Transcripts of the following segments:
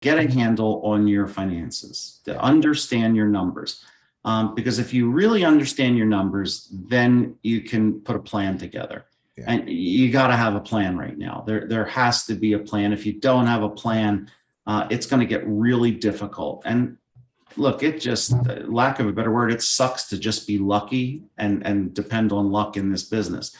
get a handle on your finances, to understand your numbers. Because if you really understand your numbers, then you can put a plan together. Yeah. And you got to have a plan right now. There has to be a plan. If you don't have a plan, it's going to get really difficult. And look, it just, lack of a better word, it sucks to just be lucky and depend on luck in this business.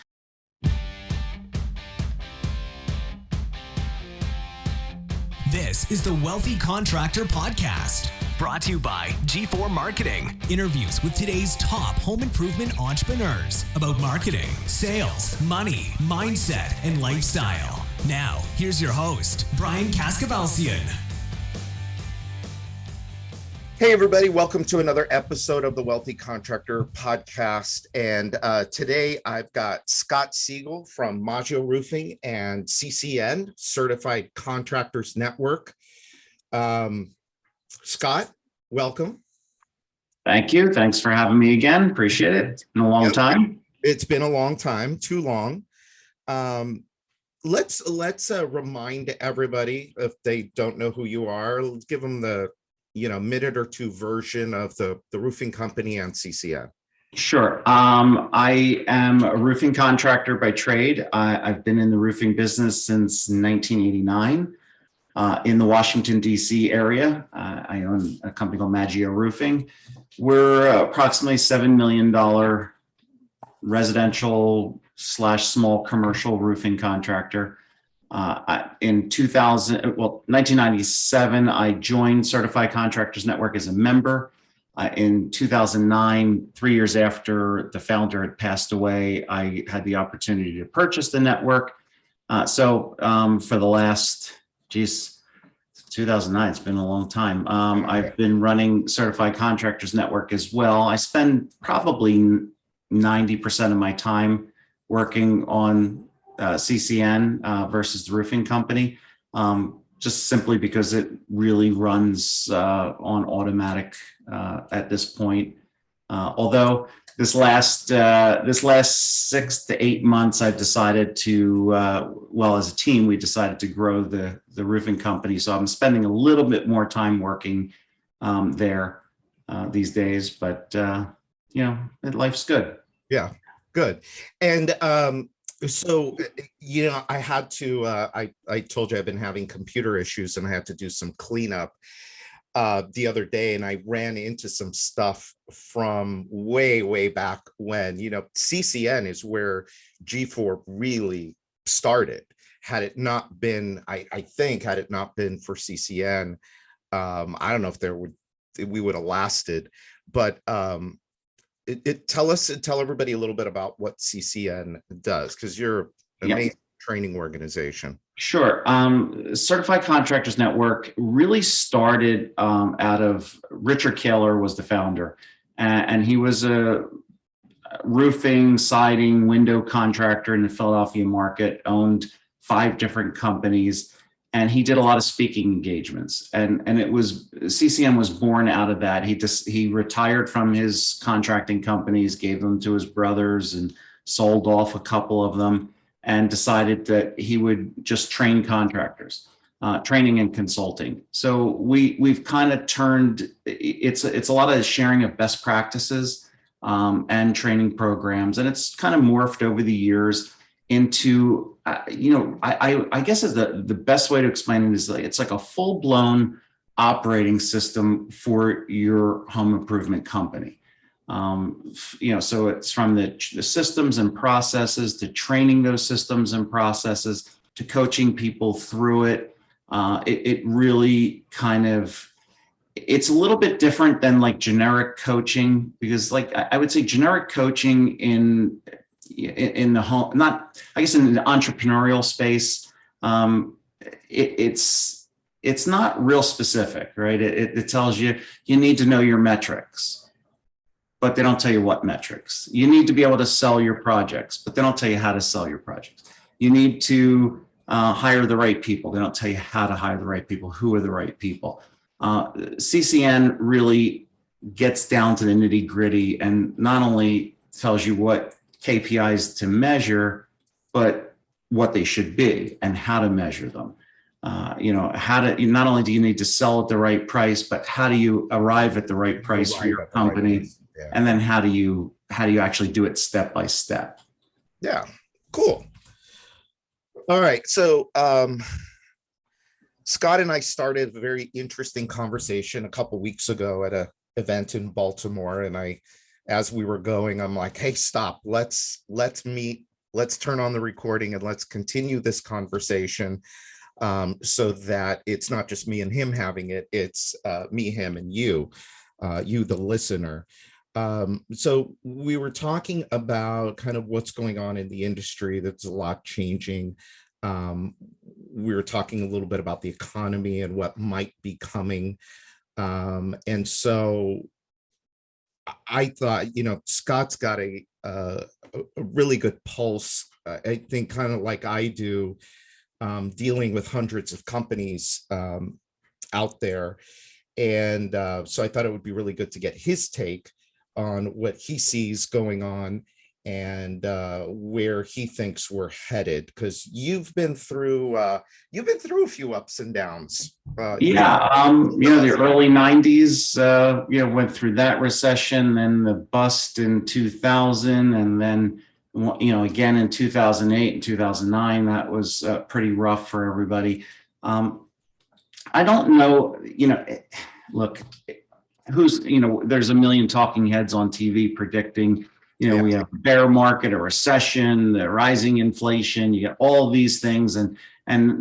This is the Wealthy Contractor Podcast, brought to you by G4 Marketing. Interviews with today's top home improvement entrepreneurs about marketing, sales, money, mindset, and lifestyle. Now, here's your host, Brian Kaskavalsian. Hey, everybody. Welcome to another episode of the Wealthy Contractor Podcast. And today I've got Scott Siegal from Maggio Roofing and CCN, Certified Contractors Network. Scott, welcome. Thank you. Thanks for having me again. Appreciate it. It's been a long time. It's been a long time, too long. Let's remind everybody, if they don't know who you are, let's give them the minute or two version of the roofing company and CCN. Sure. I am a roofing contractor by trade. I've been in the roofing business since 1989 in the Washington, D.C. area. I own a company called Maggio Roofing. We're approximately $7 million residential / small commercial roofing contractor. In 1997, I joined Certified Contractors Network as a member. In 2009, 3 years after the founder had passed away, I had the opportunity to purchase the network. So for the last, 2009, it's been a long time. I've been running Certified Contractors Network as well. I spend probably 90% of my time working on CCN versus the roofing company, just simply because it really runs on automatic at this point. Although this last 6 to 8 months, I've decided to, as a team, we decided to grow the roofing company. So I'm spending a little bit more time working there these days, but life's good. Yeah, good. And so, I had to, I told you I've been having computer issues and I had to do some cleanup the other day, and I ran into some stuff from way back when. CCN is where G4 really started. Had it not been, I think, had it not been for CCN, I don't know if we would have lasted, but tell everybody a little bit about what CCN does, because you're an amazing training organization. Sure. Certified Contractors Network really started out of Richard Kaler was the founder, and he was a roofing, siding, window contractor in the Philadelphia market, owned 5 different companies. And he did a lot of speaking engagements, and CCN was born out of that. He retired from his contracting companies, gave them to his brothers, and sold off a couple of them, and decided that he would just train contractors, training and consulting. So we've kind of turned it's a lot of sharing of best practices and training programs, and it's kind of morphed over the years into, I guess is the best way to explain it is it's like a full-blown operating system for your home improvement company. So it's from the systems and processes to training those systems and processes to coaching people through it. It really it's a little bit different than like generic coaching, because I would say generic coaching in the home, in the entrepreneurial space, it's not real specific, right? It tells you need to know your metrics, but they don't tell you what metrics. You need to be able to sell your projects, but they don't tell you how to sell your projects. You need to hire the right people. They don't tell you how to hire the right people. Who are the right people? CCN really gets down to the nitty gritty and not only tells you what KPIs to measure, but what they should be and how to measure them. how to, not only do you need to sell at the right price, but how do you arrive at the right price for your company? Yeah. And then how do you actually do it step by step? Yeah, cool. All right. So Scott and I started a very interesting conversation a couple weeks ago at an event in Baltimore. And as we were going, I'm like, hey, stop, let's meet, let's turn on the recording and let's continue this conversation, so that it's not just me and him having it, it's me, him, and you, the listener. So we were talking about kind of what's going on in the industry. That's a lot changing. We were talking a little bit about the economy and what might be coming. And so I thought, Scott's got a really good pulse. I think kind of like I do, dealing with hundreds of companies out there. And so I thought it would be really good to get his take on what he sees going on and where he thinks we're headed, because you've been through a few ups and downs. The early 90s, went through that recession, then the bust in 2000, and then again in 2008 and 2009. That was pretty rough for everybody. I don't know, look, there's a million talking heads on TV predicting, we have a bear market, a recession, the rising inflation, you get all these things. And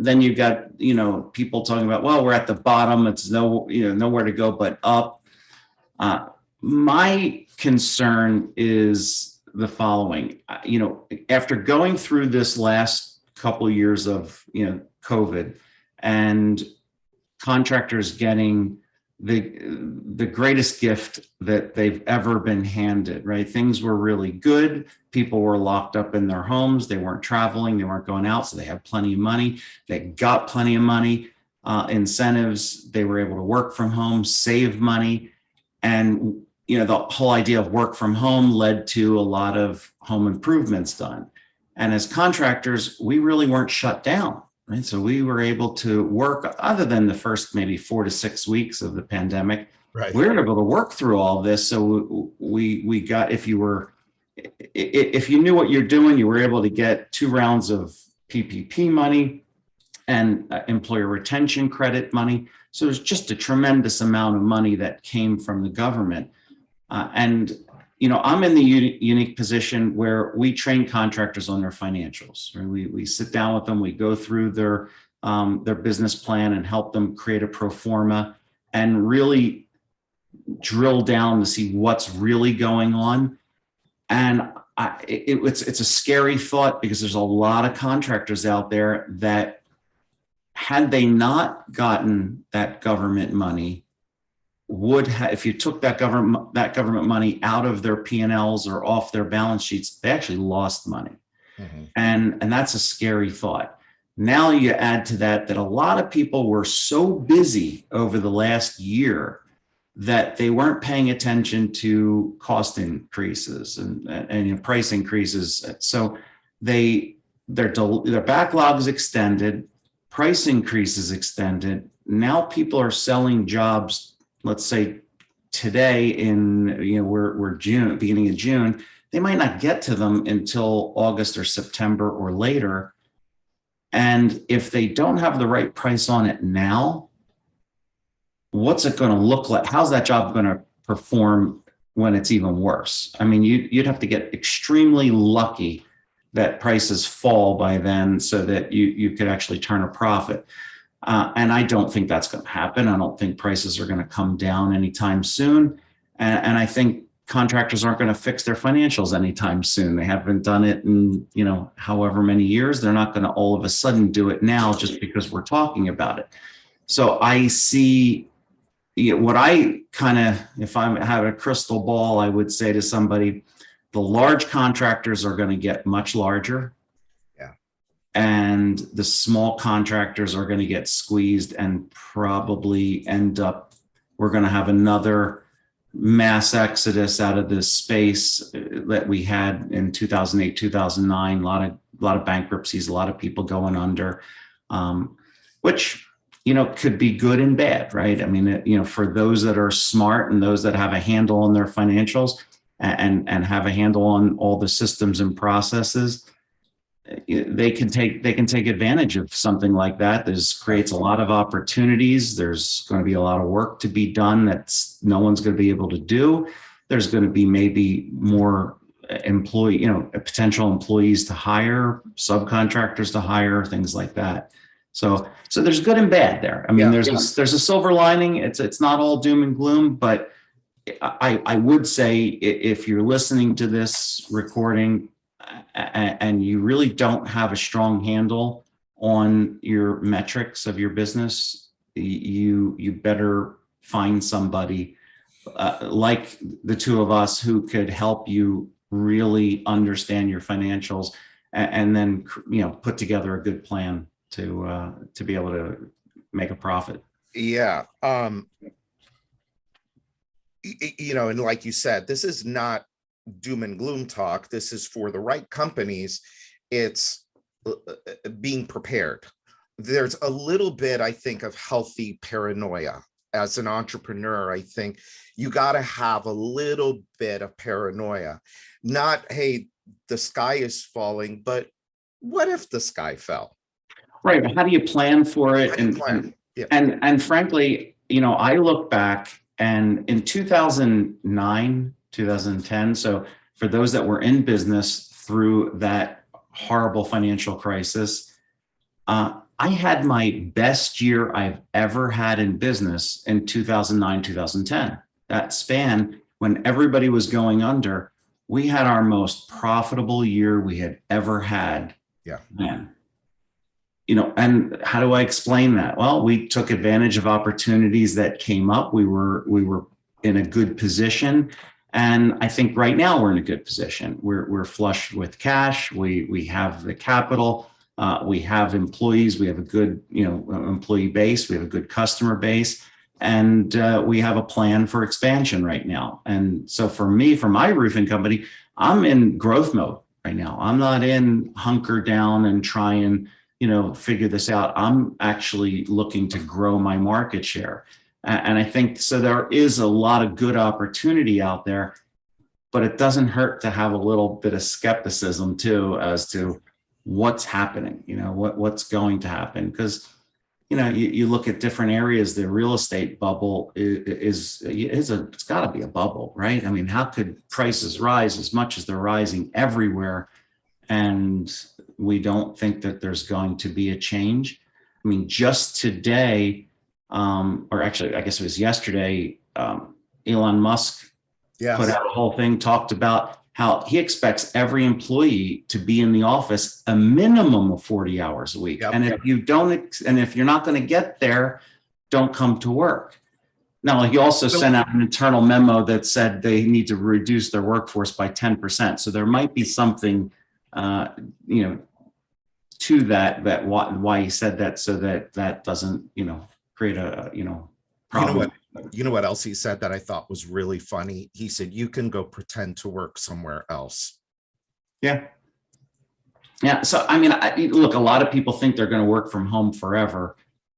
then you've got, people talking about, well, we're at the bottom. It's nowhere to go but up. My concern is the following, after going through this last couple of years of, COVID, and contractors getting the greatest gift that they've ever been handed, right? Things were really good. People were locked up in their homes. They weren't traveling. They weren't going out. So they had plenty of money. They got plenty of money, incentives. They were able to work from home, save money. And, the whole idea of work from home led to a lot of home improvements done. And as contractors, we really weren't shut down. Right. So we were able to work, other than the first maybe 4 to 6 weeks of the pandemic. Right. We were able to work through all this. So we got, if you knew what you're doing, you were able to get 2 rounds of PPP money and employer retention credit money. So there's just a tremendous amount of money that came from the government. I'm in the unique position where we train contractors on their financials. Right? We sit down with them, we go through their business plan and help them create a pro forma and really drill down to see what's really going on. And it's a scary thought, because there's a lot of contractors out there that, had they not gotten that government money, would have, if you took that government money out of their P&Ls or off their balance sheets, they actually lost money. Mm-hmm. And that's a scary thought. Now you add to that a lot of people were so busy over the last year that they weren't paying attention to cost increases and price increases. So their backlog is extended, price increases extended. Now people are selling jobs. Let's say today we're June, beginning of June, they might not get to them until August or September or later. And if they don't have the right price on it now, what's it going to look like? How's that job going to perform when it's even worse? I mean, you'd have to get extremely lucky that prices fall by then so that you could actually turn a profit. And I don't think that's going to happen. I don't think prices are going to come down anytime soon. And I think contractors aren't going to fix their financials anytime soon. They haven't done it in, however many years. They're not going to all of a sudden do it now just because we're talking about it. So I see what I kind of, if I have a crystal ball, I would say to somebody, the large contractors are going to get much larger. And the small contractors are going to get squeezed and probably we're going to have another mass exodus out of this space that we had in 2008, 2009, a lot of bankruptcies, a lot of people going under. which, could be good and bad, right? I mean, for those that are smart and those that have a handle on their financials and have a handle on all the systems and processes, they can take advantage of something like that. This creates a lot of opportunities. There's going to be a lot of work to be done that's no one's going to be able to do. There's going to be maybe more potential employees to hire, subcontractors to hire, things like that. So there's good and bad there. I mean, there's a silver lining. It's not all doom and gloom, but I would say if you're listening to this recording and you really don't have a strong handle on your metrics of your business, you better find somebody like the two of us who could help you really understand your financials and then put together a good plan to be able to make a profit. Yeah. And like you said, this is not doom and gloom talk. This is for the right companies. It's being prepared. There's a little bit, I think, of healthy paranoia. As an entrepreneur, I think you got to have a little bit of paranoia. Not, hey, the sky is falling, but what if the sky fell? Right. How do you plan for it? And frankly, I look back and in 2009, 2010. So for those that were in business through that horrible financial crisis, I had my best year I've ever had in business in 2009, 2010. That span when everybody was going under, we had our most profitable year we had ever had. Yeah. Man. And how do I explain that? Well, we took advantage of opportunities that came up. We were in a good position. And I think right now we're in a good position. We're flush with cash. We have the capital. We have employees. We have a good, employee base. We have a good customer base, and we have a plan for expansion right now. And so for me, for my roofing company, I'm in growth mode right now. I'm not in hunker down and try and, figure this out. I'm actually looking to grow my market share. And I think so there is a lot of good opportunity out there, but it doesn't hurt to have a little bit of skepticism too as to what's happening, what's going to happen. Because, you look at different areas, the real estate bubble it's got to be a bubble, right? I mean, how could prices rise as much as they're rising everywhere? And we don't think that there's going to be a change. I mean, just today, or actually, I guess it was yesterday, Elon Musk put out a whole thing, talked about how he expects every employee to be in the office a minimum of 40 hours a week. Yep. And if you're not going to get there, don't come to work. Now, he also sent out an internal memo that said they need to reduce their workforce by 10%. So there might be something, to that why he said that, so that doesn't, create a, problem. You know what else he said that I thought was really funny? He said, you can go pretend to work somewhere else. Yeah. Yeah. So, I mean, look, a lot of people think they're going to work from home forever.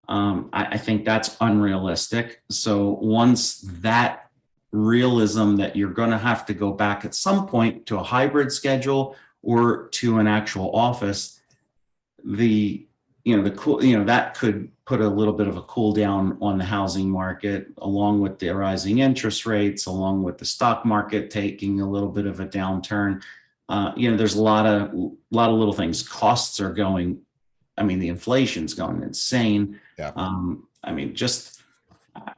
I think that's unrealistic. So once that realism that you're going to have to go back at some point to a hybrid schedule or to an actual office, that could put a little bit of a cool down on the housing market, along with the rising interest rates, along with the stock market taking a little bit of a downturn. There's a lot of little things. Costs are going. I mean, the inflation's going insane. Yeah.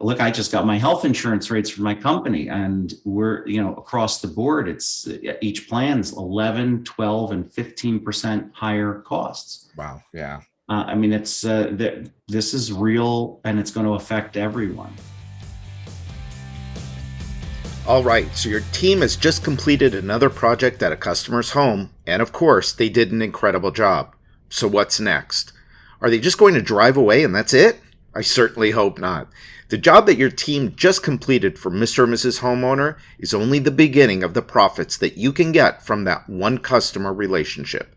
Look, I just got my health insurance rates for my company, and we're, across the board, it's each plan's 11, 12, and 15% higher costs. Wow. Yeah. It's this is real, and it's going to affect everyone. All right. So your team has just completed another project at a customer's home, and of course, they did an incredible job. So what's next? Are they just going to drive away and that's it? I certainly hope not. The job that your team just completed for Mr. or Mrs. Homeowner is only the beginning of the profits that you can get from that one customer relationship.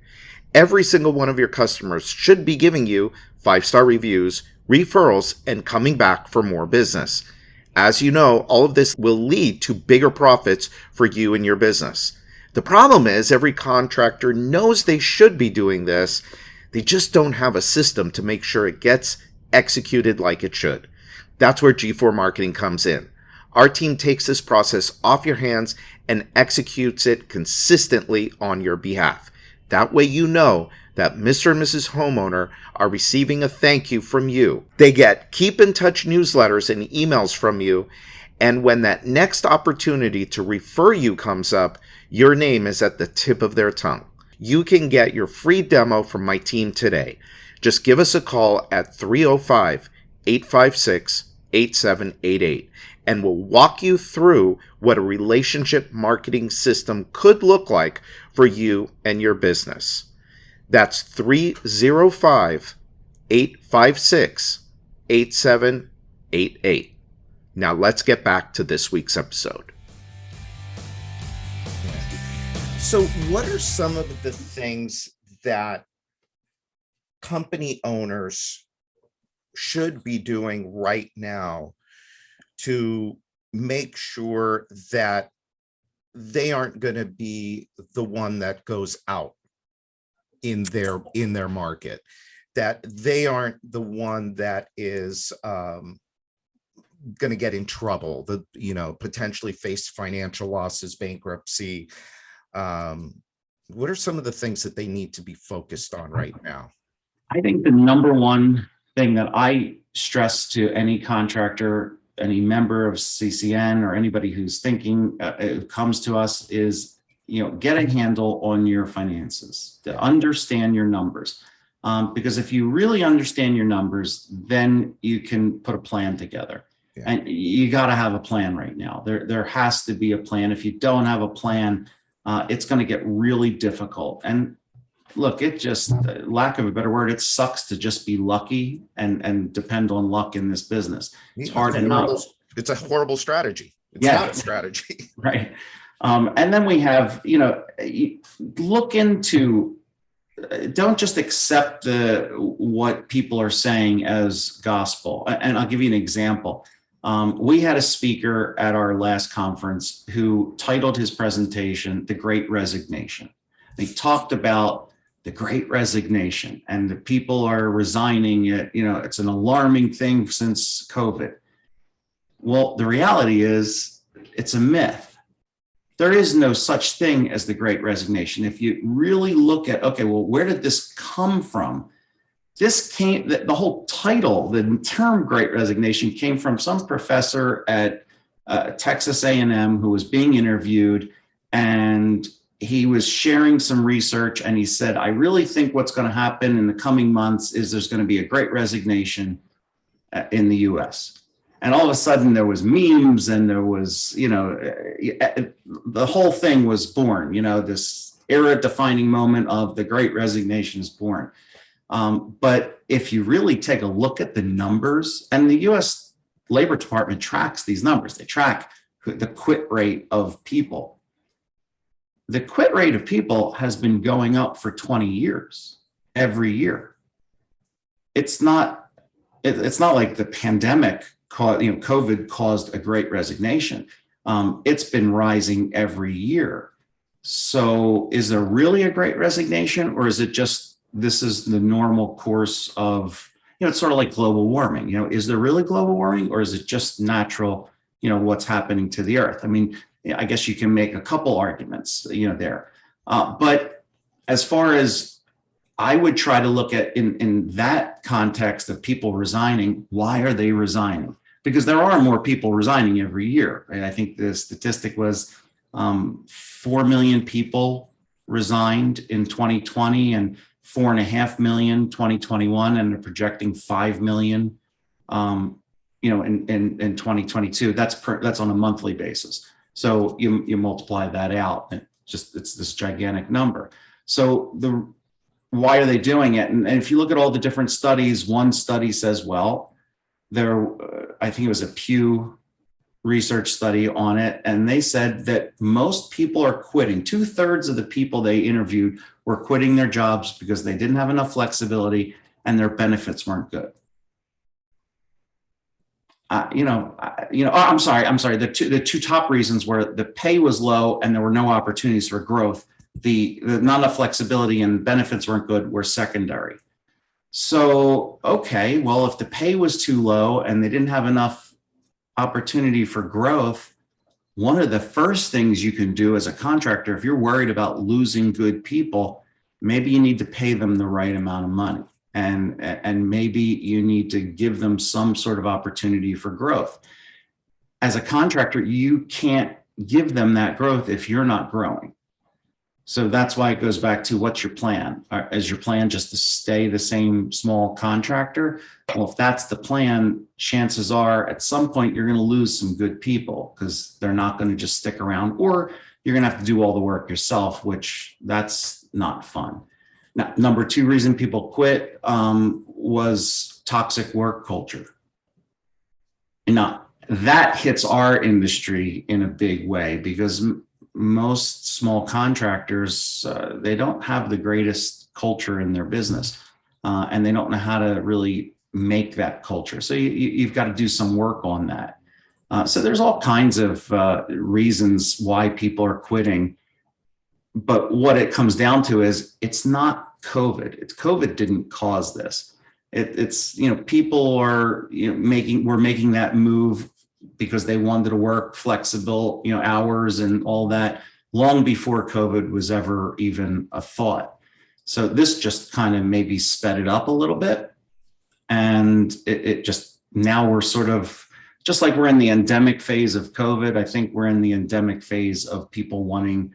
Every single one of your customers should be giving you 5-star reviews, referrals, and coming back for more business. As you know, all of this will lead to bigger profits for you and your business. The problem is every contractor knows they should be doing this. They just don't have a system to make sure it gets executed like it should. That's where G4 Marketing comes in. Our team takes this process off your hands and executes it consistently on your behalf. That way you know that Mr. and Mrs. Homeowner are receiving a thank you from you. They get keep in touch newsletters and emails from you, and when that next opportunity to refer you comes up, your name is at the tip of their tongue. You can get your free demo from my team today. Just give us a call at 305-856-8788, and we'll walk you through what a relationship marketing system could look like for you and your business. That's 305-856-8788. Now let's get back to this week's episode. So what are some of the things that company owners should be doing right now to make sure that they aren't going to be the one that goes out in their market, that they aren't the one that is going to get in trouble, potentially face financial losses, bankruptcy? What are some of the things that they need to be focused on right now? I think the number one thing that I stress to any contractor, any member of CCN, or anybody who's thinking, comes to us, is get a handle on your finances, to understand your numbers. Because if you really understand your numbers, then you can put a plan together. Yeah. And you got to have a plan right now. There has to be a plan. If you don't have a plan, it's going to get really difficult. And look, it just, lack of a better word, it sucks to just be lucky and depend on luck in this business. It's hard enough. It's a horrible strategy. It's not a strategy. Right. And then we have, look into, don't just accept what people are saying as gospel. And I'll give you an example. We had a speaker at our last conference who titled his presentation, "The Great Resignation." He talked about the Great Resignation and the people are resigning. It's an alarming thing since COVID. Well, the reality is it's a myth. There is no such thing as the Great Resignation. If you really look at, okay, well, where did this come from? This came, the whole title, the term Great Resignation came from some professor at Texas A&M who was being interviewed, and he was sharing some research, and he said, I really think what's going to happen in the coming months is there's going to be a Great Resignation in the US. And all of a sudden there was memes and there was, the whole thing was born, this era defining moment of the Great Resignation is born. But if you really take a look at the numbers, and the US Labor Department tracks these numbers, they track the quit rate of people. The quit rate of people has been going up for 20 years, every year. It's not like the pandemic COVID caused a Great Resignation. It's been rising every year. So is there really a Great Resignation, or is it just, this is the normal course of, it's sort of like global warming, is there really global warming, or is it just natural, what's happening to the earth? I mean, I guess you can make a couple arguments, there. But as far as I would try to look at in that context of people resigning, why are they resigning? Because there are more people resigning every year. And I think the statistic was 4 million people resigned in 2020 and 4.5 million 2021, and they're projecting 5 million in 2022. That's on a monthly basis. So you multiply that out, and it's this gigantic number. So why are they doing it? And if you look at all the different studies, one study says, well, I think it was a Pew Research study on it, and they said that most people are quitting. 2/3 of the people they interviewed were quitting their jobs because they didn't have enough flexibility and their benefits weren't good. I'm sorry. The two top reasons were the pay was low and there were no opportunities for growth. The not enough flexibility and benefits weren't good were secondary. So, okay, well, if the pay was too low and they didn't have enough opportunity for growth, one of the first things you can do as a contractor, if you're worried about losing good people, maybe you need to pay them the right amount of money. And maybe you need to give them some sort of opportunity for growth. As a contractor, you can't give them that growth if you're not growing. So that's why it goes back to what's your plan? Is your plan just to stay the same small contractor? Well, if that's the plan, chances are at some point you're going to lose some good people because they're not going to just stick around, or you're going to have to do all the work yourself, which that's not fun. Now, number two reason people quit was toxic work culture. Now, that hits our industry in a big way because most small contractors, they don't have the greatest culture in their business, and they don't know how to really make that culture. So you've got to do some work on that. So there's all kinds of reasons why people are quitting. But what it comes down to is it's not COVID. COVID didn't cause this. It's people are making that move because they wanted to work flexible hours and all that long before COVID was ever even a thought. So this just kind of maybe sped it up a little bit, and it just, now we're sort of just like we're in the endemic phase of COVID. I think we're in the endemic phase of people wanting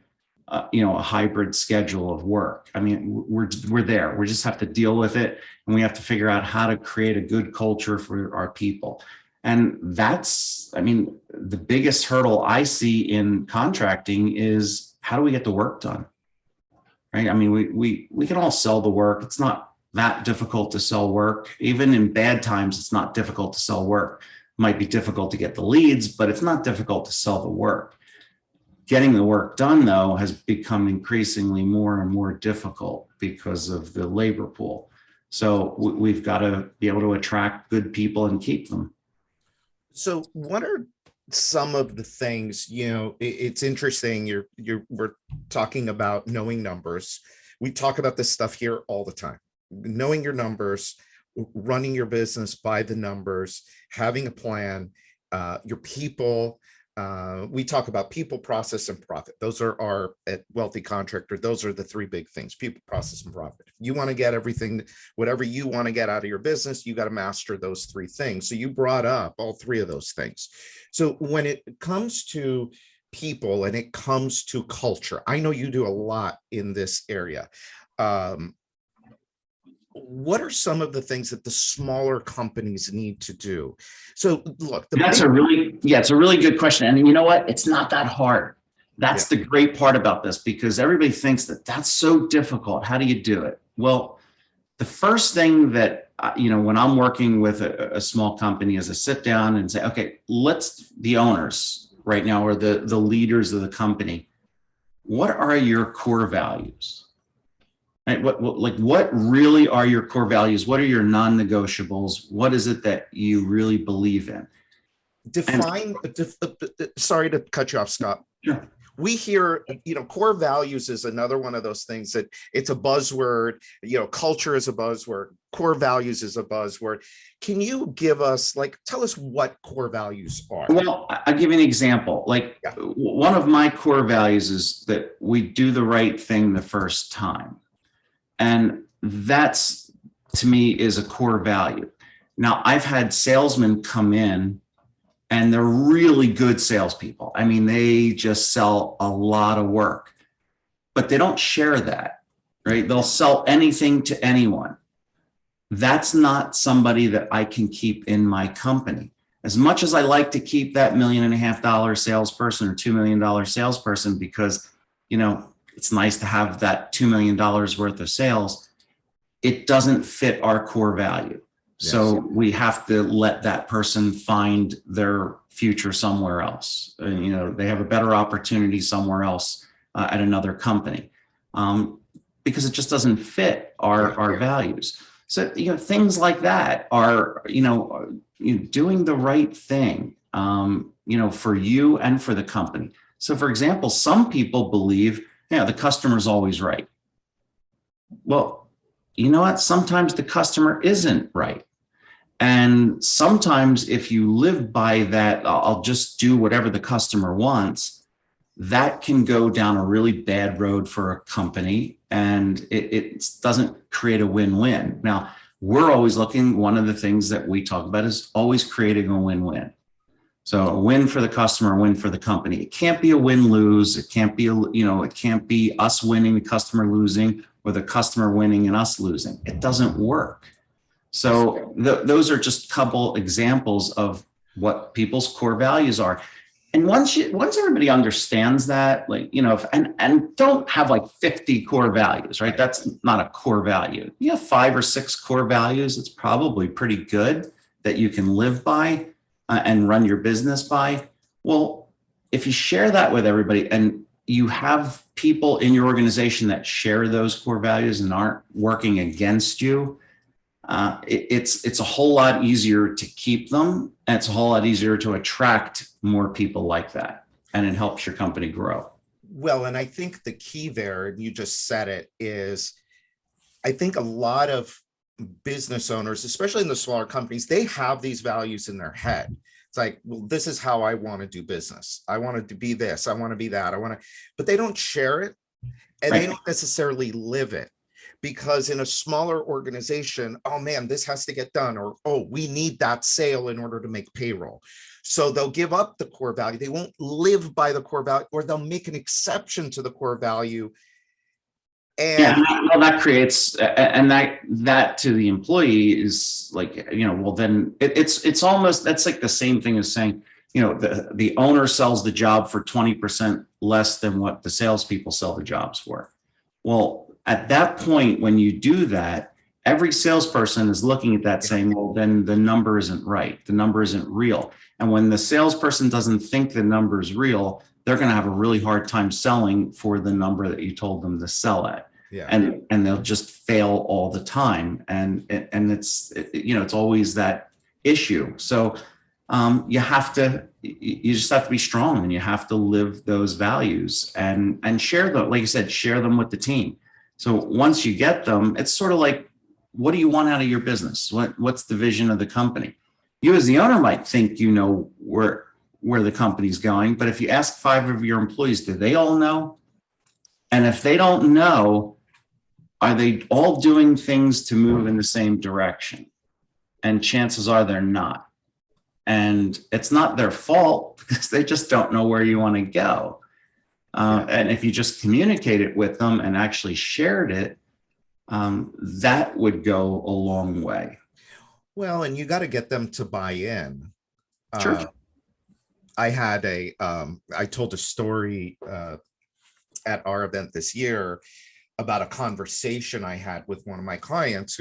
a hybrid schedule of work. I mean, we're there. We just have to deal with it, and we have to figure out how to create a good culture for our people. And that's, the biggest hurdle I see in contracting is how do we get the work done, right? We can all sell the work. It's not that difficult to sell work. Even in bad times, it's not difficult to sell work. It might be difficult to get the leads, but it's not difficult to sell the work. Getting the work done, though, has become increasingly more and more difficult because of the labor pool. So we've got to be able to attract good people and keep them. So what are some of the things, it's interesting. We're talking about knowing numbers. We talk about this stuff here all the time. Knowing your numbers, running your business by the numbers, having a plan, your people. We talk about people, process, and profit. Those are our, at Wealthy Contractor, those are the three big things: people, process, and profit. If you want to get everything, whatever you want to get out of your business, you got to master those three things. So you brought up all three of those things. So when it comes to people and it comes to culture, I know you do a lot in this area. What are some of the things that the smaller companies need to do? So look, it's a really good question. And you know what? It's not that hard. That's the great part about this, because everybody thinks that that's so difficult. How do you do it? Well, the first thing that, when I'm working with a small company is I sit down and say, okay, the owners right now, or the leaders of the company, what are your core values? Right? What really are your core values? What are your non-negotiables? What is it that you really believe in? Sorry to cut you off, Scott. Sure. We hear, core values is another one of those things that it's a buzzword, culture is a buzzword, core values is a buzzword. Can you tell us what core values are? Well, I'll give you an example. One of my core values is that we do the right thing the first time. And that's, to me, is a core value. Now, I've had salesmen come in and they're really good salespeople. They just sell a lot of work, but they don't share that, right? They'll sell anything to anyone. That's not somebody that I can keep in my company. As much as I like to keep that $1.5 million salesperson or $2 million salesperson, because, it's nice to have that $2 million worth of sales, it doesn't fit our core value. Yes. So we have to let that person find their future somewhere else. They have a better opportunity somewhere else at another company, because it just doesn't fit our values. So, things like that are, doing the right thing, for you and for the company. So, for example, some people believe, the customer's always right. Well, you know what? Sometimes the customer isn't right. And sometimes if you live by that, I'll just do whatever the customer wants, that can go down a really bad road for a company, and it doesn't create a win-win. Now, we're always looking, one of the things that we talk about is always creating a win-win. So a win for the customer, a win for the company. It can't be a win-lose. It can't be, it can't be us winning, the customer losing, or the customer winning and us losing. It doesn't work. So those are just a couple examples of what people's core values are. And once everybody understands that, and don't have like 50 core values, right? That's not a core value. You have 5 or 6 core values. It's probably pretty good that you can live by and run your business by. Well, if you share that with everybody and you have people in your organization that share those core values and aren't working against you, it's a whole lot easier to keep them, and it's a whole lot easier to attract more people like that, and it helps your company grow. Well, and I think the key there, and you just said it, is I think a lot of business owners, especially in the smaller companies, they have these values in their head. It's like, well, this is how I want to do business. I want it to be this. I want to be that. But they don't share it, and they don't necessarily live it. Because in a smaller organization, oh man, this has to get done, or oh, we need that sale in order to make payroll. So they'll give up the core value. They won't live by the core value, or they'll make an exception to the core value. And well, that creates, and that to the employee is like, well, then it's almost, that's like the same thing as saying, the owner sells the job for 20% less than what the salespeople sell the jobs for. Well, at that point, when you do that, every salesperson is looking at that saying, well, then the number isn't right. The number isn't real. And when the salesperson doesn't think the number is real, they're going to have a really hard time selling for the number that you told them to sell at. Yeah. And they'll just fail all the time. And it's always that issue. So you just have to be strong, and you have to live those values and share them. Like you said, share them with the team. So once you get them, it's sort of like, what do you want out of your business? What's the vision of the company? You as the owner might think where the company's going, but if you ask 5 of your employees, do they all know? And if they don't know, are they all doing things to move in the same direction? And chances are they're not. And it's not their fault, because they just don't know where you want to go. And if you just communicate it with them and actually shared it, that would go a long way. Well, and you got to get them to buy in. Sure. I told a story at our event this year about a conversation I had with one of my clients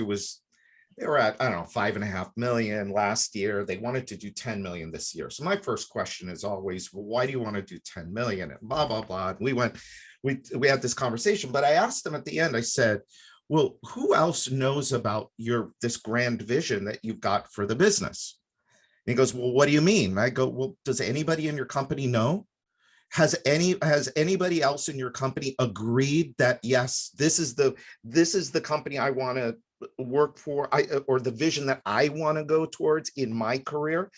they were at, 5.5 million last year. They wanted to do 10 million this year. So my first question is always, well, why do you want to do 10 million? And blah, blah, blah. And we had this conversation, but I asked them at the end, I said, well, who else knows about this grand vision that you've got for the business? And he goes, well, what do you mean? And I go, well, does anybody in your company know? Has anybody else in your company agreed that, yes, this is the company I want to work for, or the vision that I want to go towards in my career?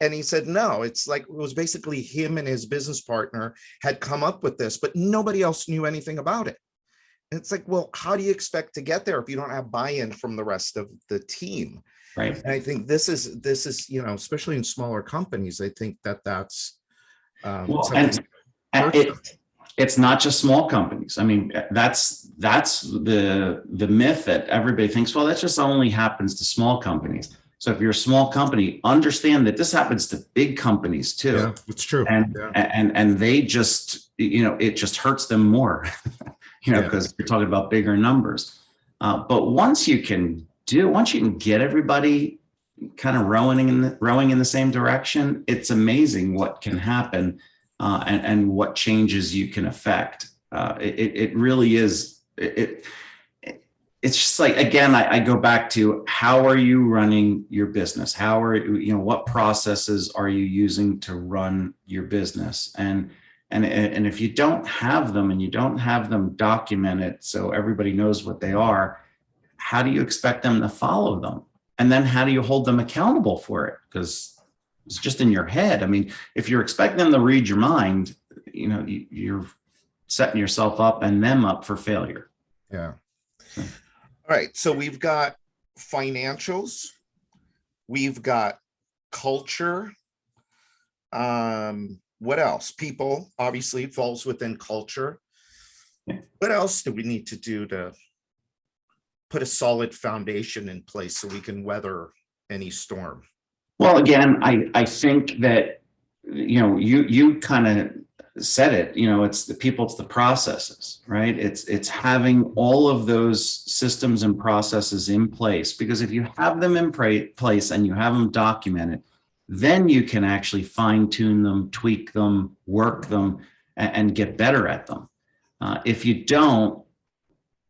And he said, no. It's like, it was basically him and his business partner had come up with this, but nobody else knew anything about it. And it's like, well, how do you expect to get there if you don't have buy-in from the rest of the team? Right. And I think this is, especially in smaller companies, I think that's it's not just small companies. I mean, that's the myth that everybody thinks, well, that just only happens to small companies. So if you're a small company, understand that this happens to big companies too. Yeah, it's true. And they just, it just hurts them more, because you're talking about bigger numbers. But once you can get everybody kind of rowing in the same direction, it's amazing what can happen. And what changes you can affect. It really is. it's just like, again, I go back to, how are you running your business? How are what processes are you using to run your business? And if you don't have them, and you don't have them documented so everybody knows what they are, how do you expect them to follow them? And then how do you hold them accountable for it? Because it's just in your head. I mean, if you're expecting them to read your mind, you're setting yourself up and them up for failure. Yeah. All right. So we've got financials, we've got culture. What else? People obviously falls within culture. Yeah. What else do we need to do to put a solid foundation in place so we can weather any storm? Well, again, I think that, you kind of said it, it's the people, it's the processes, right? It's having all of those systems and processes in place, because if you have them in place and you have them documented, then you can actually fine tune them, tweak them, work them, and get better at them. If you don't,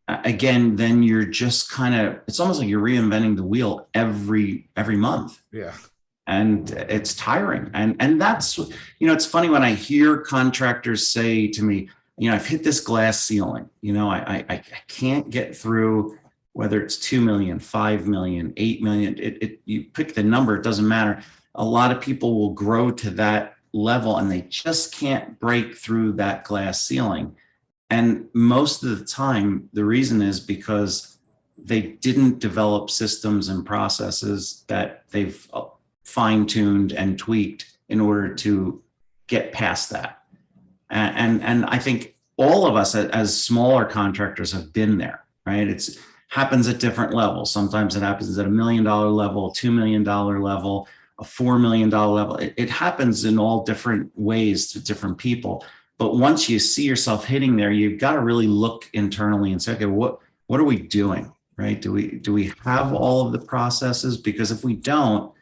again, then you're just it's almost like you're reinventing the wheel every month. Yeah. And it's tiring. And that's, it's funny when I hear contractors say to me, I've hit this glass ceiling, I can't get through, whether it's 2 million, 5 million, 8 million, you pick the number, it doesn't matter. A lot of people will grow to that level and they just can't break through that glass ceiling. And most of the time, the reason is because they didn't develop systems and processes that they've fine-tuned and tweaked in order to get past that. And I think all of us as smaller contractors have been there, right? It's happens at different levels. Sometimes it happens at $1 million level, $2 million level, a $4 million level. It happens in all different ways to different people. But once you see yourself hitting there, you've got to really look internally and say, okay, what are we doing, right? Do we have all of the processes? Because if we don't,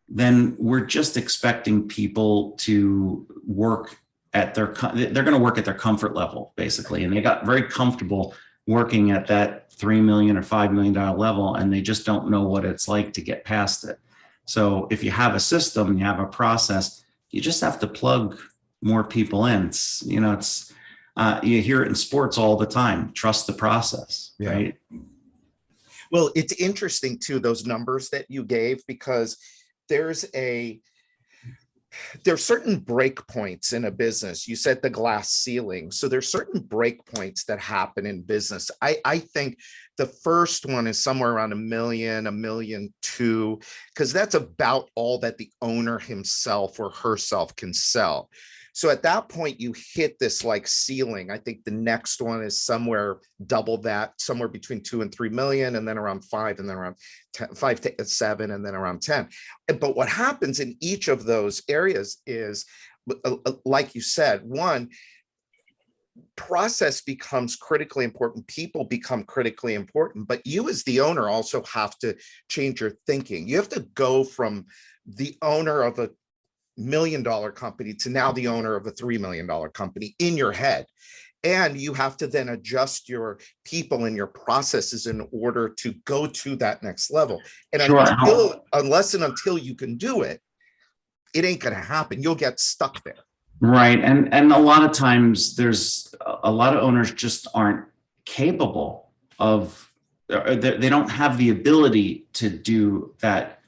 then we're just expecting people to work at they're going to work at their comfort level, basically. And they got very comfortable working at that $3 million or $5 million level, and they just don't know what it's like to get past it. So if you have a system, you have a process, you just have to plug more people in. You hear it in sports all the time, trust the process, Yeah. right? Well, it's interesting too, those numbers that you gave, because there's certain break points in a business. You said the glass ceiling. So there's certain break points that happen in business. I think the first one is somewhere around $1 million, $1.2 million, because that's about all that the owner himself or herself can sell. So at that point, you hit this like ceiling. I think the next one is somewhere double that, somewhere between 2 and 3 million, and then around 5, and then around 5 to 7, and then around 10. But what happens in each of those areas is, like you said, one, process becomes critically important. People become critically important, but you as the owner also have to change your thinking. You have to go from the owner of a $1 million company to now the owner of a $3 million company in your head. And you have to then adjust your people and your processes in order to go to that next level. And Sure. unless and until you can do it, it ain't going to happen. You'll get stuck there. Right. And a lot of times there's a lot of owners just aren't capable of, they don't have the ability to do that,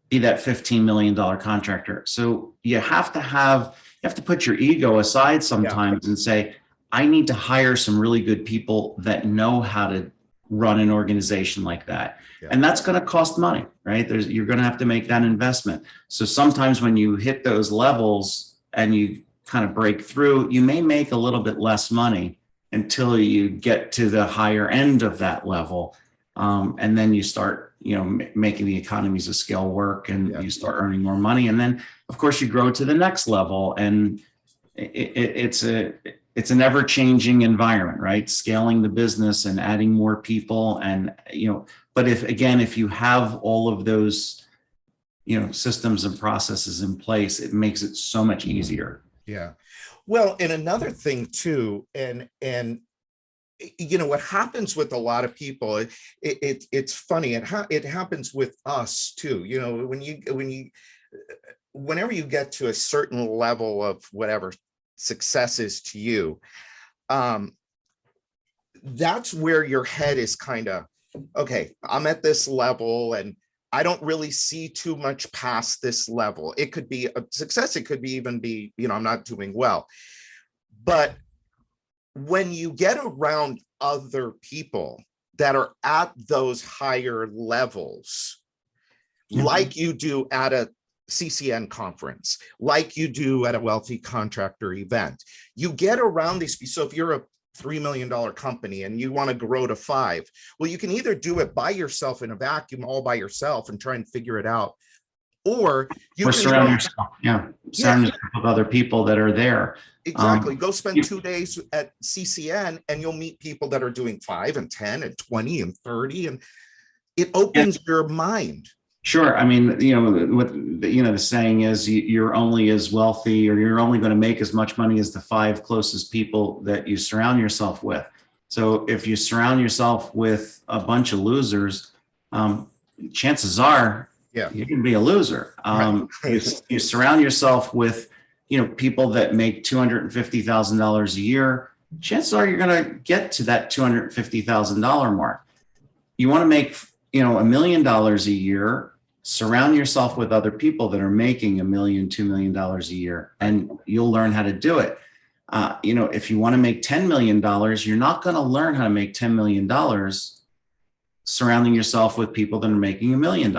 be that $15 million contractor. So you have to put your ego aside sometimes and say, I need to hire some really good people that know how to run an organization like that. Yeah. And that's going to cost money, right? You're going to have to make that investment. So sometimes when you hit those levels and you kind of break through, you may make a little bit less money until you get to the higher end of that level. And then you start, making the economies of scale work, and you start earning more money. And then of course you grow to the next level, and it's an ever-changing environment, right? Scaling the business and adding more people. And, but if you have all of those, systems and processes in place, it makes it so much easier. Yeah. Well, and another thing too, and what happens with a lot of people, it's funny. It happens with us too. Whenever you get to a certain level of whatever success is to you, that's where your head is kind of, okay, I'm at this level and I don't really see too much past this level. It could be a success. It could be even be, I'm not doing well. But when you get around other people that are at those higher levels, like you do at a CCN conference, like you do at a wealthy contractor event, you get around these people. So if you're a $3 million company and you want to grow to 5, well, you can either do it by yourself in a vacuum, all by yourself, and try and figure it out, or you can surround yourself, surround yourself with other people that are there. Exactly. Go spend 2 days at CCN and you'll meet people that are doing 5 and 10 and 20 and 30, and it opens your mind. Sure. I mean, what the saying is, you're only as wealthy, or you're only going to make as much money as the 5 closest people that you surround yourself with. So if you surround yourself with a bunch of losers, chances are you're going to be a loser. You surround yourself with, people that make $250,000 a year, chances are you're going to get to that $250,000 mark. You want to make, $1 million a year. Surround yourself with other people that are making $1 million, $2 million a year, and you'll learn how to do it. If you want to make $10 million, you're not going to learn how to make $10 million surrounding yourself with people that are making $1 million.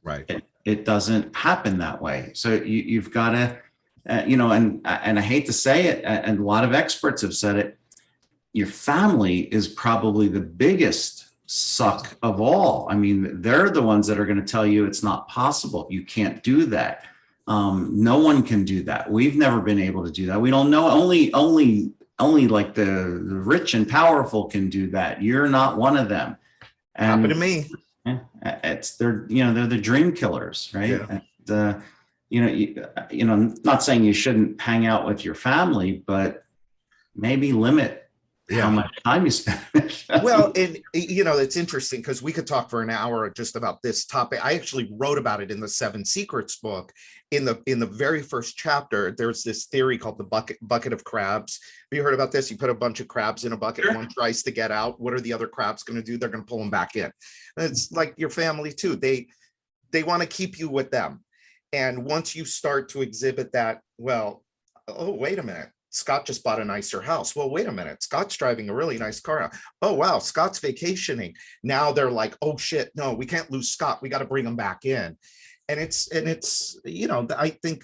Right. It doesn't happen that way. So you've got to, and I hate to say it, and a lot of experts have said it, your family is probably the biggest suck of all. I mean, they're the ones that are going to tell you it's not possible. You can't do that. No one can do that. We've never been able to do that. We don't know. Only like the rich and powerful can do that. You're not one of them. And happened to me. They're the dream killers, right? Yeah. And, I'm not saying you shouldn't hang out with your family, but maybe limit how much time you spend. Well, and it's interesting because we could talk for an hour just about this topic. I actually wrote about it in the 7 Secrets book. In the very first chapter, there's this theory called the bucket of crabs. Have you heard about this? You put a bunch of crabs in a bucket, sure. One tries to get out. What are the other crabs going to do? They're going to pull them back in. And it's like your family too. They want to keep you with them. And once you start to exhibit that, well, oh, wait a minute. Scott just bought a nicer house. Well, wait a minute. Scott's driving a really nice car. Oh, wow. Scott's vacationing. Now they're like, oh shit, no, we can't lose Scott. We got to bring him back in. And it's, I think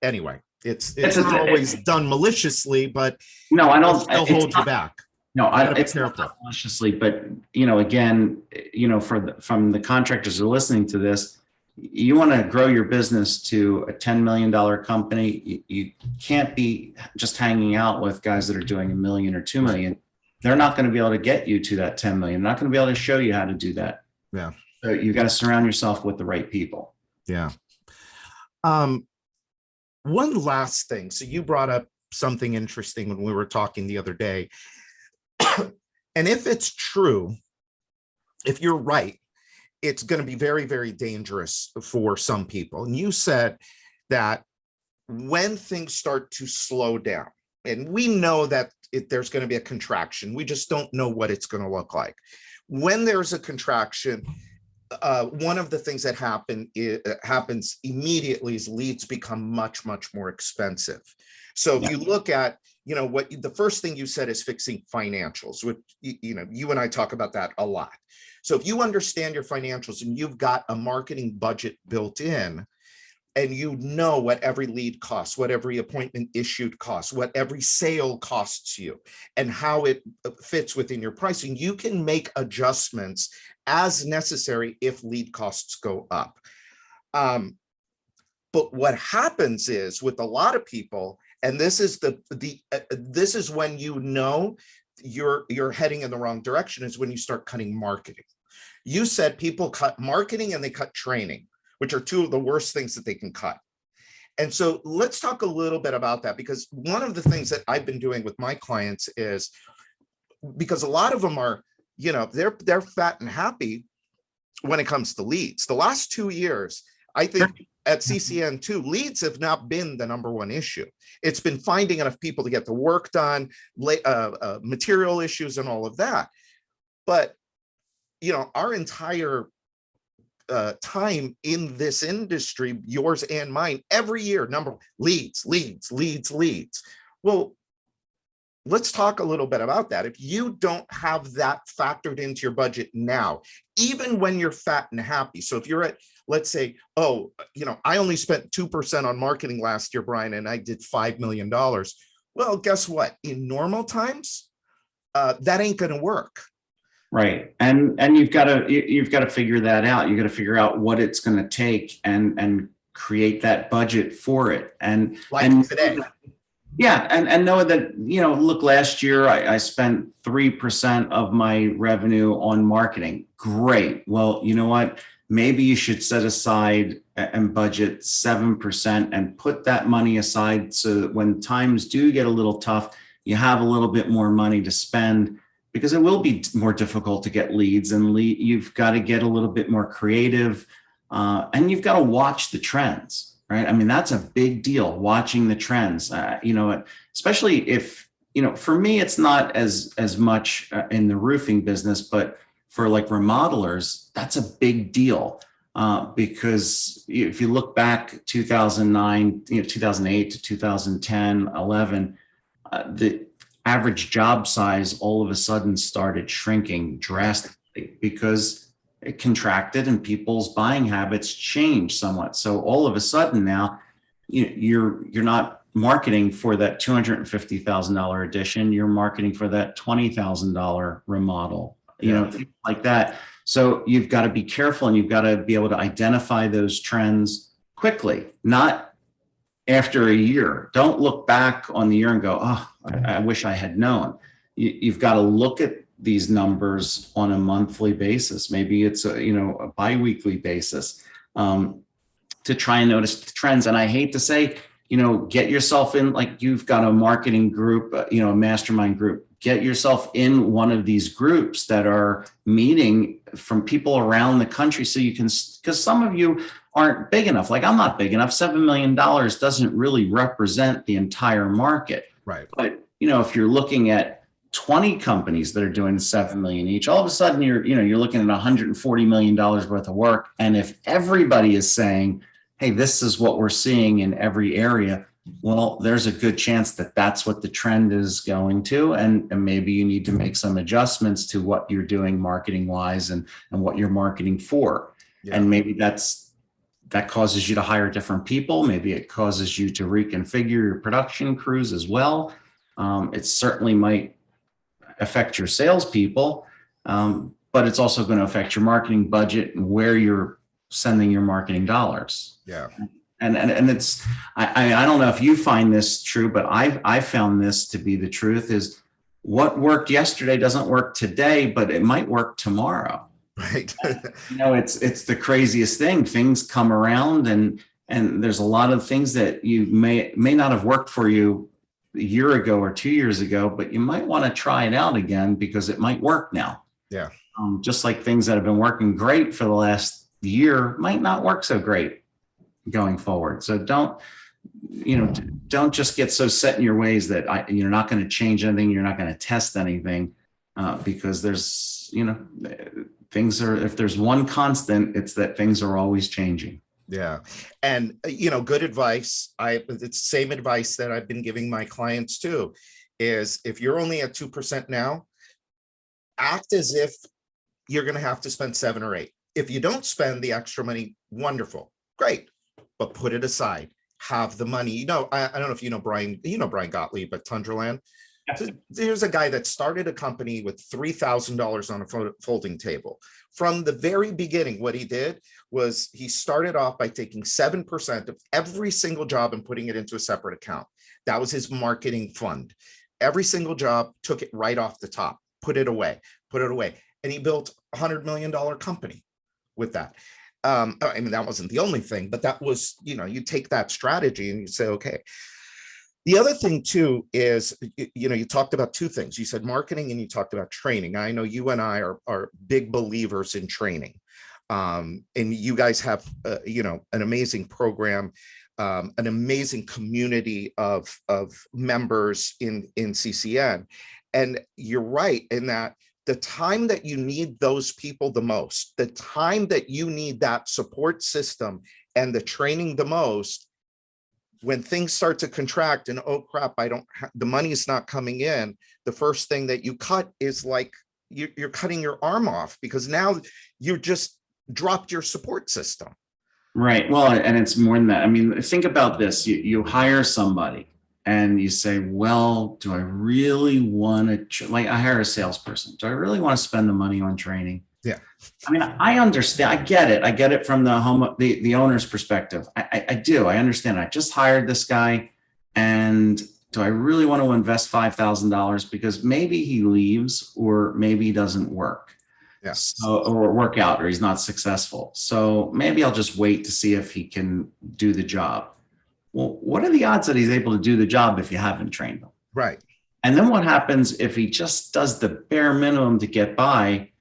anyway, it's not always done maliciously, but no, I don't still hold you back. No, it's not maliciously, but again, from the contractors who are listening to this, you want to grow your business to a $10 million company. You can't be just hanging out with guys that are doing $1 million or $2 million. They're not going to be able to get you to that 10 million. They're not going to be able to show you how to do that. Yeah. So you got to surround yourself with the right people. Yeah. One last thing. So you brought up something interesting when we were talking the other day. And if it's true, if you're right, it's going to be very, very dangerous for some people. And you said that when things start to slow down, and we know that there's going to be a contraction, we just don't know what it's going to look like. When there's a contraction, one of the things that happens immediately is leads become much, much more expensive. So if you look at, what the first thing you said is fixing financials, which, you and I talk about that a lot. So if you understand your financials and you've got a marketing budget built in, and you know what every lead costs, what every appointment issued costs, what every sale costs you, and how it fits within your pricing, you can make adjustments as necessary if lead costs go up. But what happens is with a lot of people, and this is this is when you're heading in the wrong direction, is when you start cutting marketing. You said people cut marketing and they cut training, which are two of the worst things that they can cut. And so let's talk a little bit about that, because one of the things that I've been doing with my clients is because a lot of them are, they're fat and happy when it comes to leads. The last 2 years, I think at CCN2, leads have not been the number one issue. It's been finding enough people to get the work done, material issues and all of that. But, our entire time in this industry, yours and mine, every year, leads. Well, let's talk a little bit about that. If you don't have that factored into your budget now, even when you're fat and happy. So if you're at, let's say, I only spent 2% on marketing last year, Brian, and I did $5 million. Well, guess what? In normal times, that ain't going to work. Right. And you've got to figure that out. You got to figure out what it's going to take and create that budget for it. And today. Yeah. And know that, look, last year I spent 3% of my revenue on marketing. Great. Well, you know what? Maybe you should set aside and budget 7% and put that money aside so that when times do get a little tough, you have a little bit more money to spend, because it will be more difficult to get leads, and you've got to get a little bit more creative, and you've got to watch the trends. Right. I mean, that's a big deal, watching the trends, especially if, for me, it's not as much in the roofing business, but for like remodelers, that's a big deal, because if you look back 2009, 2008 to 2010, 11, the average job size all of a sudden started shrinking drastically because it contracted and people's buying habits changed somewhat. So all of a sudden now you're not marketing for that $250,000 addition. You're marketing for that $20,000 remodel, things like that. So you've got to be careful, and you've got to be able to identify those trends quickly, not after a year. Don't look back on the year and go, oh, I wish I had known. You've got to look at these numbers on a monthly basis. Maybe it's a biweekly basis, to try and notice the trends. And I hate to say, get yourself in, like you've got a marketing group, a mastermind group, get yourself in one of these groups that are meeting from people around the country. So you can, because some of you aren't big enough. Like I'm not big enough. $7 million doesn't really represent the entire market. Right. But, if you're looking at 20 companies that are doing 7 million each, all of a sudden you're looking at $140 million worth of work. And if everybody is saying, hey, this is what we're seeing in every area, well, there's a good chance that that's what the trend is going to. And maybe you need to make some adjustments to what you're doing marketing wise and what you're marketing for. Yeah. And maybe that causes you to hire different people. Maybe it causes you to reconfigure your production crews as well. It certainly might affect your salespeople, but it's also going to affect your marketing budget and where you're sending your marketing dollars. Yeah. And it's, I don't know if you find this true, but I found this to be the truth, is what worked yesterday doesn't work today, but it might work tomorrow. Right. It's the craziest thing. Things come around, and there's a lot of things that you may not have worked for you a year ago or 2 years ago, but you might want to try it out again because it might work now. Yeah. Just like things that have been working great for the last year might not work so great going forward. So don't just get so set in your ways that you're not going to change anything. You're not going to test anything, because there's, things are, if there's one constant, it's that things are always changing. Yeah. And, good advice. It's the same advice that I've been giving my clients too, is if you're only at 2% now, act as if you're going to have to spend 7 or 8. If you don't spend the extra money, wonderful, great, but put it aside, have the money. I don't know if Brian, Brian Gottlieb at Tundraland. Yes. There's a guy that started a company with $3,000 on a folding table. From the very beginning, what he did was he started off by taking 7% of every single job and putting it into a separate account. That was his marketing fund. Every single job, took it right off the top, put it away. And he built $100 million company with that. That wasn't the only thing, but that was, you take that strategy and you say, okay, The other thing too is, you talked about two things. You said marketing and you talked about training. I know you and I are big believers in training. And you guys have, an amazing program, an amazing community of members in CCN. And you're right in that the time that you need those people the most, the time that you need that support system and the training the most, when things start to contract and, oh crap, the money is not coming in, the first thing that you cut is like you're cutting your arm off, because now you just dropped your support system. Right. Well, and it's more than that. I mean, think about this. You hire somebody and you say, well, do I really want to, like, I hire a salesperson. Do I really want to spend the money on training? Yeah. I mean, I understand. I get it. I get it from the owner's perspective. I do. I understand. I just hired this guy, and do I really want to invest $5,000 because maybe he leaves or maybe he doesn't work? Yeah. So, or work out, or he's not successful. So maybe I'll just wait to see if he can do the job. Well, what are the odds that he's able to do the job if you haven't trained him? Right. And then what happens if he just does the bare minimum to get by,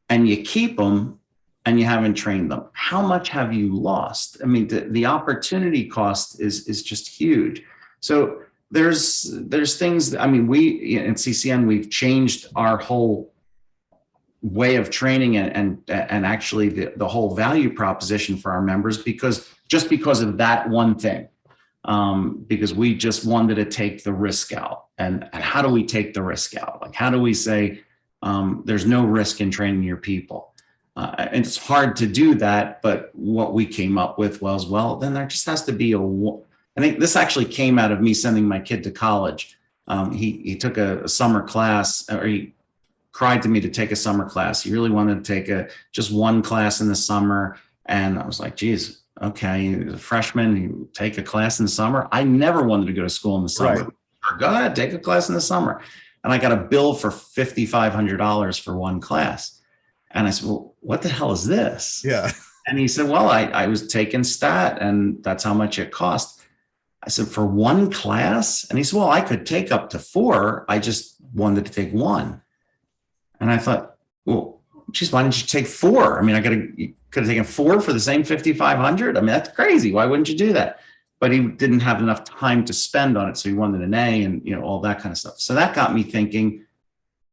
and you keep them and you haven't trained them? How much have you lost? I mean, the opportunity cost is just huge. So there's things, I mean, we in CCN, we've changed our whole way of training and actually the whole value proposition for our members, because of that one thing, because we just wanted to take the risk out. And how do we take the risk out? Like, how do we say, there's no risk in training your people? And it's hard to do that, but what we came up with was, well, then there just has to be I think this actually came out of me sending my kid to college. He took a summer class, or he cried to me to take a summer class. He really wanted to take just one class in the summer. And I was like, geez, okay, he's a freshman, you take a class in the summer. I never wanted to go to school in the summer. Right. Go ahead, take a class in the summer. And I got a bill for $5,500 for one class. And I said, well, what the hell is this? Yeah. And he said, well, I was taking stat and that's how much it cost. I said, for one class? And he said, well, I could take up to 4. I just wanted to take 1. And I thought, well, geez, why didn't you take 4? I mean, you could have taken 4 for the same $5,500. I mean, that's crazy. Why wouldn't you do that? But he didn't have enough time to spend on it. So he wanted an A and, all that kind of stuff. So that got me thinking,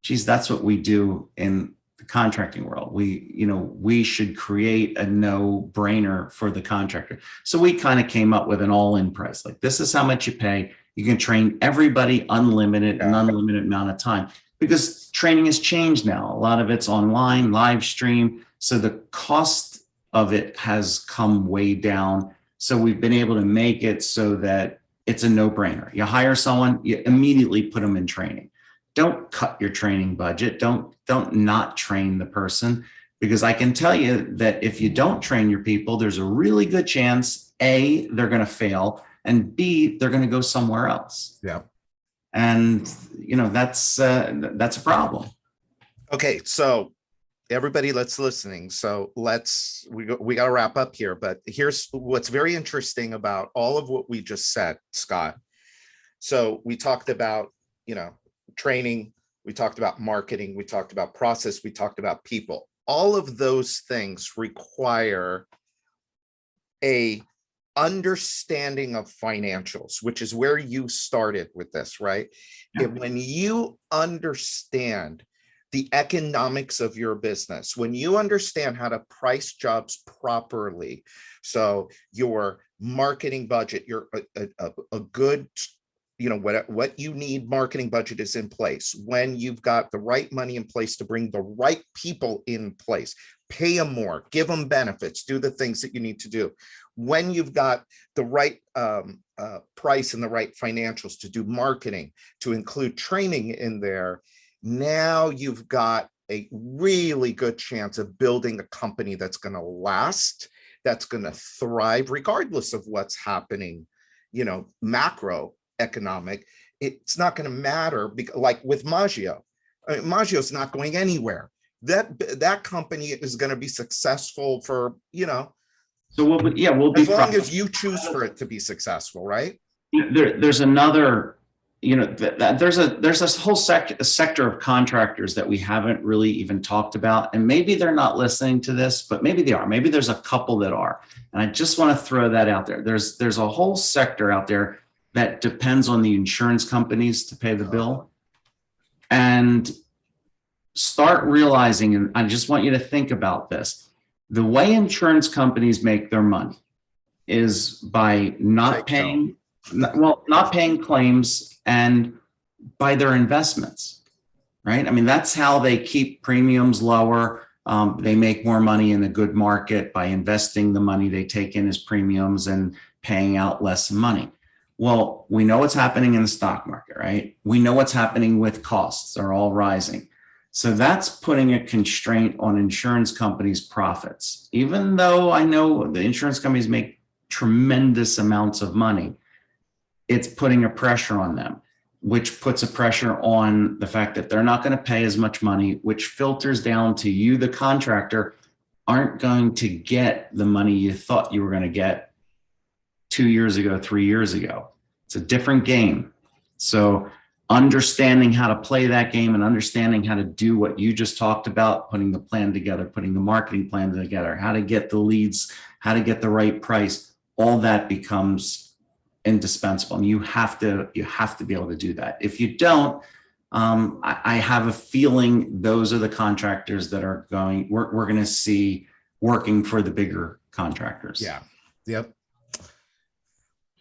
geez, that's what we do in the contracting world. We should create a no-brainer for the contractor. So we kind of came up with an all-in price. Like, this is how much you pay. You can train everybody unlimited, an unlimited amount of time, because training has changed now. A lot of it's online, live stream. So the cost of it has come way down. So we've been able to make it so that it's a no-brainer. You hire someone, you immediately put them in training. Don't cut your training budget. Don't not train the person, because I can tell you that if you don't train your people, there's a really good chance, A, they're going to fail, and B, they're going to go somewhere else. Yeah. And, that's a problem. Okay. So everybody that's listening, so we got to wrap up here, but here's what's very interesting about all of what we just said, Scott. So we talked about, training, we talked about marketing, we talked about process, we talked about people. All of those things require a understanding of financials, which is where you started with this, right? Yeah. When you understand the economics of your business, when you understand how to price jobs properly, so your marketing budget, a good, what you need marketing budget is in place. When you've got the right money in place to bring the right people in place, pay them more, give them benefits, do the things that you need to do. When you've got the right price and the right financials to do marketing, to include training in there, now you've got a really good chance of building a company that's going to last, that's going to thrive regardless of what's happening, macroeconomic. It's not going to matter, because, like with Maggio, Maggio's not going anywhere. That company is going to be successful for, So we'll be as long as you choose for it to be successful, right? There's another, there's this whole sector of contractors that we haven't really even talked about, and maybe they're not listening to this, but maybe they are. Maybe there's a couple that are, and I just want to throw that out there. There's a whole sector out there that depends on the insurance companies to pay the bill, and start realizing, and I just want you to think about this: the way insurance companies make their money is by not paying claims and by their investments, right? I mean, that's how they keep premiums lower. They make more money in a good market by investing the money they take in as premiums and paying out less money. Well, we know what's happening in the stock market, right? We know what's happening with costs are all rising. So that's putting a constraint on insurance companies' profits. Even though I know the insurance companies make tremendous amounts of money, it's putting a pressure on them, which puts a pressure on the fact that they're not going to pay as much money, which filters down to you, the contractor, aren't going to get the money you thought you were going to get 2 years ago, 3 years ago. It's a different game. So understanding how to play that game and understanding how to do what you just talked about, putting the plan together, putting the marketing plan together, how to get the leads, how to get the right price, all that becomes indispensable. And you have to be able to do that. If you don't, I have a feeling those are the contractors that are we're going to see working for the bigger contractors. Yeah. Yep.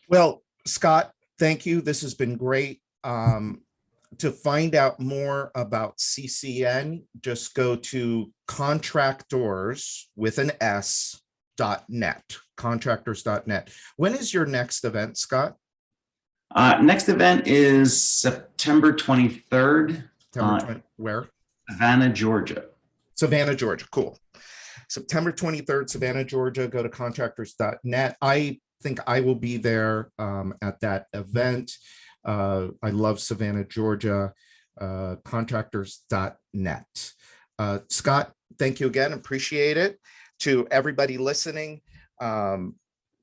Well, Scott, thank you. This has been great. To find out more about CCN, just go to contractors with an S.net, contractors.net. When is your next event, Scott? Next event is September 23rd. Where? Savannah, Georgia. Savannah, Georgia. Cool. September 23rd, Savannah, Georgia. Go to contractors.net. I think I will be there at that event. I love Savannah, Georgia. Contractors.net. Scott, thank you again. Appreciate it. To everybody listening,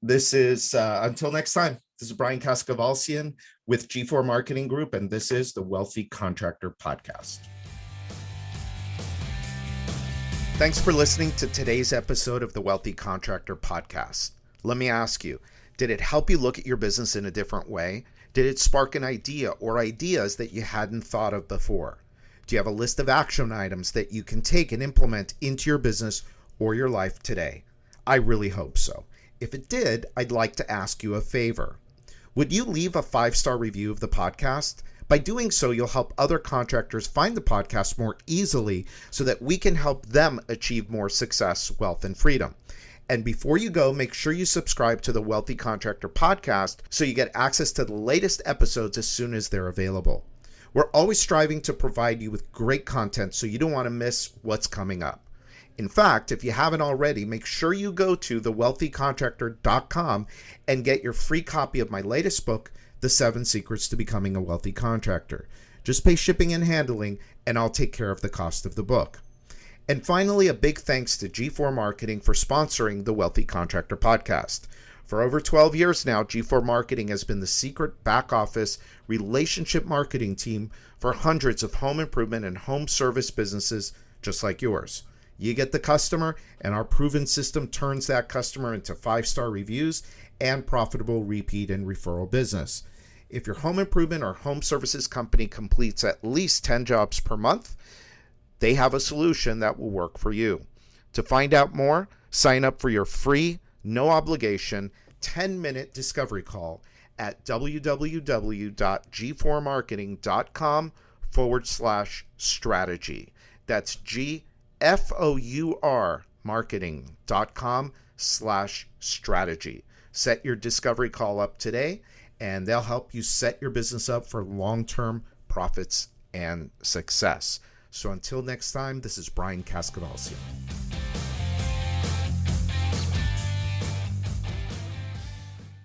this is until next time. This is Brian Kaskavalcian with G4 Marketing Group, and this is the Wealthy Contractor Podcast. Thanks for listening to today's episode of the Wealthy Contractor Podcast. Let me ask you, did it help you look at your business in a different way? Did it spark an idea or ideas that you hadn't thought of before? Do you have a list of action items that you can take and implement into your business or your life today? I really hope so. If it did, I'd like to ask you a favor. Would you leave a 5-star review of the podcast? By doing so, you'll help other contractors find the podcast more easily so that we can help them achieve more success, wealth, and freedom. And before you go, make sure you subscribe to the Wealthy Contractor Podcast so you get access to the latest episodes as soon as they're available. We're always striving to provide you with great content so you don't want to miss what's coming up. In fact, if you haven't already, make sure you go to thewealthycontractor.com and get your free copy of my latest book, The 7 Secrets to Becoming a Wealthy Contractor. Just pay shipping and handling, and I'll take care of the cost of the book. And finally, a big thanks to G4 Marketing for sponsoring the Wealthy Contractor Podcast. For over 12 years now, G4 Marketing has been the secret back office relationship marketing team for hundreds of home improvement and home service businesses just like yours. You get the customer, and our proven system turns that customer into 5-star reviews and profitable repeat and referral business. If your home improvement or home services company completes at least 10 jobs per month, they have a solution that will work for you. To find out more, sign up for your free, no obligation, 10-minute discovery call at www.g4marketing.com/strategy. That's GFOUR marketing.com/strategy. Set your discovery call up today, and they'll help you set your business up for long-term profits and success. So until next time, this is Brian Kaskavalcian.